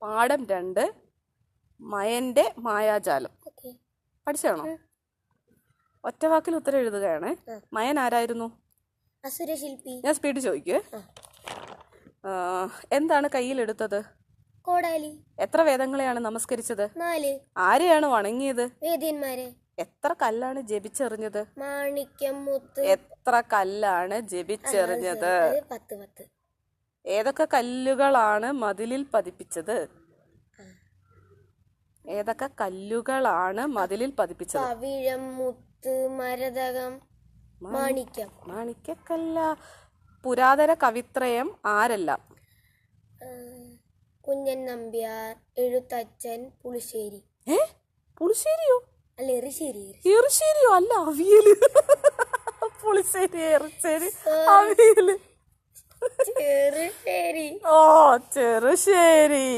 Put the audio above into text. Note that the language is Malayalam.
പാഠം 2 മയന്റെ മായാജാലം. പഠിച്ചാണോ? ഒറ്റ വാക്കിൽ ഉത്തരം എഴുതുകയാണ്. മയൻ ആരായിരുന്നു? അസുരശില്പി. ഞാൻ സ്പീഡ് ചോദിക്കേ. എന്താണ് കയ്യിലെടുത്തത്? കോടാലി. എത്ര വേദങ്ങളെയാണ് നമസ്കരിച്ചത്? 4. ആരെയാണ് വണങ്ങിയത്? വേദ്യന്മാരെ. എത്ര കല്ലാണ് ജപിച്ചെറിഞ്ഞത്? മാണിക്യം, മുത്ത്. എത്ര കല്ലാണ് ജപിച്ചെറിഞ്ഞത്? 10. ഏതൊക്കെ കല്ലുകളാണ് മതിലിൽ പതിപ്പിച്ചത്? ഏതൊക്കെ കല്ലുകളാണ് മതിലിൽ പതിപ്പിച്ചത്? പവിഴം, മുത്ത്, മരതകം, മാണിക്യം. മാണിക്യക്കല്ല. പുരാതന കവിത്രയം ആരെല്ലാം? കുഞ്ഞൻ നമ്പ്യാർ, എഴുത്തച്ഛൻ, പുളിശ്ശേരി. പുളിശ്ശേരിയോ? അല്ല, എറിശ്ശേരി. എറിശ്ശേരിയോ? അല്ല, അവിയല്. പുളിശ്ശേരി, എറിശ്ശേരി, അവിയല്. ചെറുശ്ശേരി. ഓ, ചെറുശ്ശേരി.